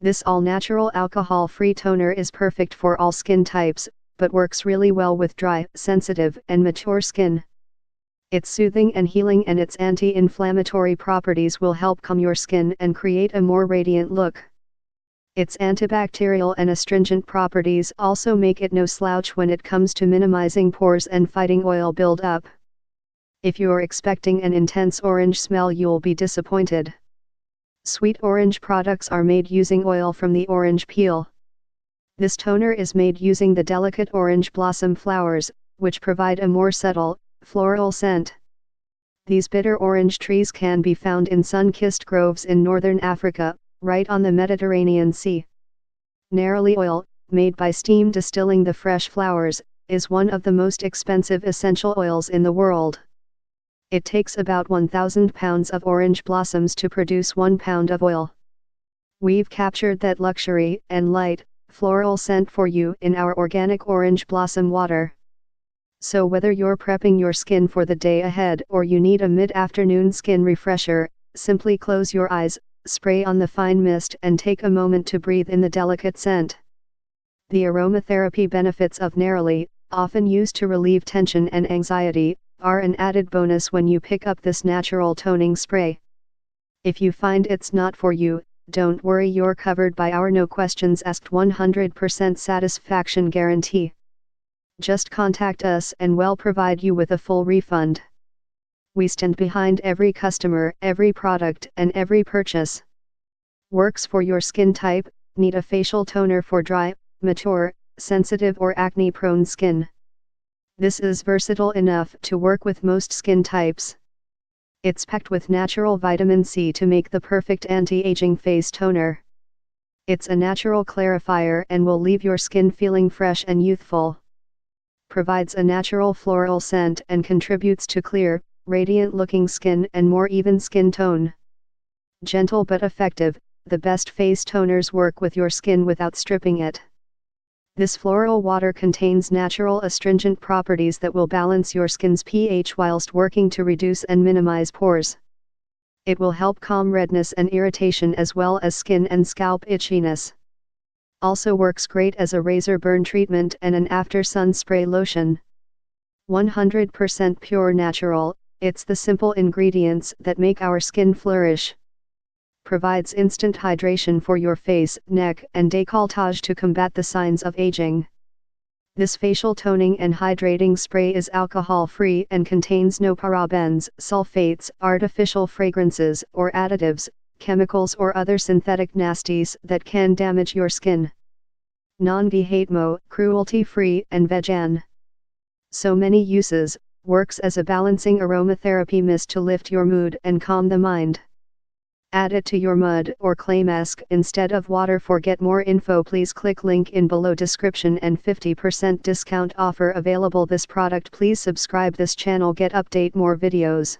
This all-natural alcohol-free toner is perfect for all skin types, but works really well with dry, sensitive, and mature skin. It's soothing and healing, and its anti-inflammatory properties will help calm your skin and create a more radiant look. Its antibacterial and astringent properties also make it no slouch when it comes to minimizing pores and fighting oil buildup. If you're expecting an intense orange smell, you'll be disappointed. Sweet orange products are made using oil from the orange peel. This toner is made using the delicate orange blossom flowers, which provide a more subtle, floral scent. These bitter orange trees can be found in sun-kissed groves in northern Africa, right on the Mediterranean Sea. Neroli oil, made by steam distilling the fresh flowers, is one of the most expensive essential oils in the world. It takes about 1,000 pounds of orange blossoms to produce 1 pound of oil. We've captured that luxury and light, floral scent for you in our organic orange blossom water. So whether you're prepping your skin for the day ahead or you need a mid-afternoon skin refresher, simply close your eyes, spray on the fine mist, and take a moment to breathe in the delicate scent. The aromatherapy benefits of Neroli, often used to relieve tension and anxiety, are an added bonus when you pick up this natural toning spray. If you find it's not for you, don't worry, you're covered by our no questions asked 100% satisfaction guarantee. Just contact us and we'll provide you with a full refund. We stand behind every customer, every product, and every purchase. Works for your skin type. Need a facial toner for dry, mature, sensitive, or acne-prone skin? This is versatile enough to work with most skin types. It's packed with natural vitamin C to make the perfect anti-aging face toner. It's a natural clarifier and will leave your skin feeling fresh and youthful. Provides a natural floral scent and contributes to clear, radiant-looking skin and more even skin tone. Gentle but effective, the best face toners work with your skin without stripping it. This floral water contains natural astringent properties that will balance your skin's pH whilst working to reduce and minimize pores. It will help calm redness and irritation as well as skin and scalp itchiness. Also works great as a razor burn treatment and an after-sun spray lotion. 100% pure natural, it's the simple ingredients that make our skin flourish. Provides instant hydration for your face, neck, and décolletage to combat the signs of aging. This facial toning and hydrating spray is alcohol-free and contains no parabens, sulfates, artificial fragrances, or additives, chemicals or other synthetic nasties that can damage your skin. Non-GMO, cruelty-free, and vegan. So many uses. Works as a balancing aromatherapy mist to lift your mood and calm the mind. Add it to your mud or clay mask instead of water. For get more info, please click link in below description and 50% discount offer available. This product. Please subscribe this channel, get update more videos.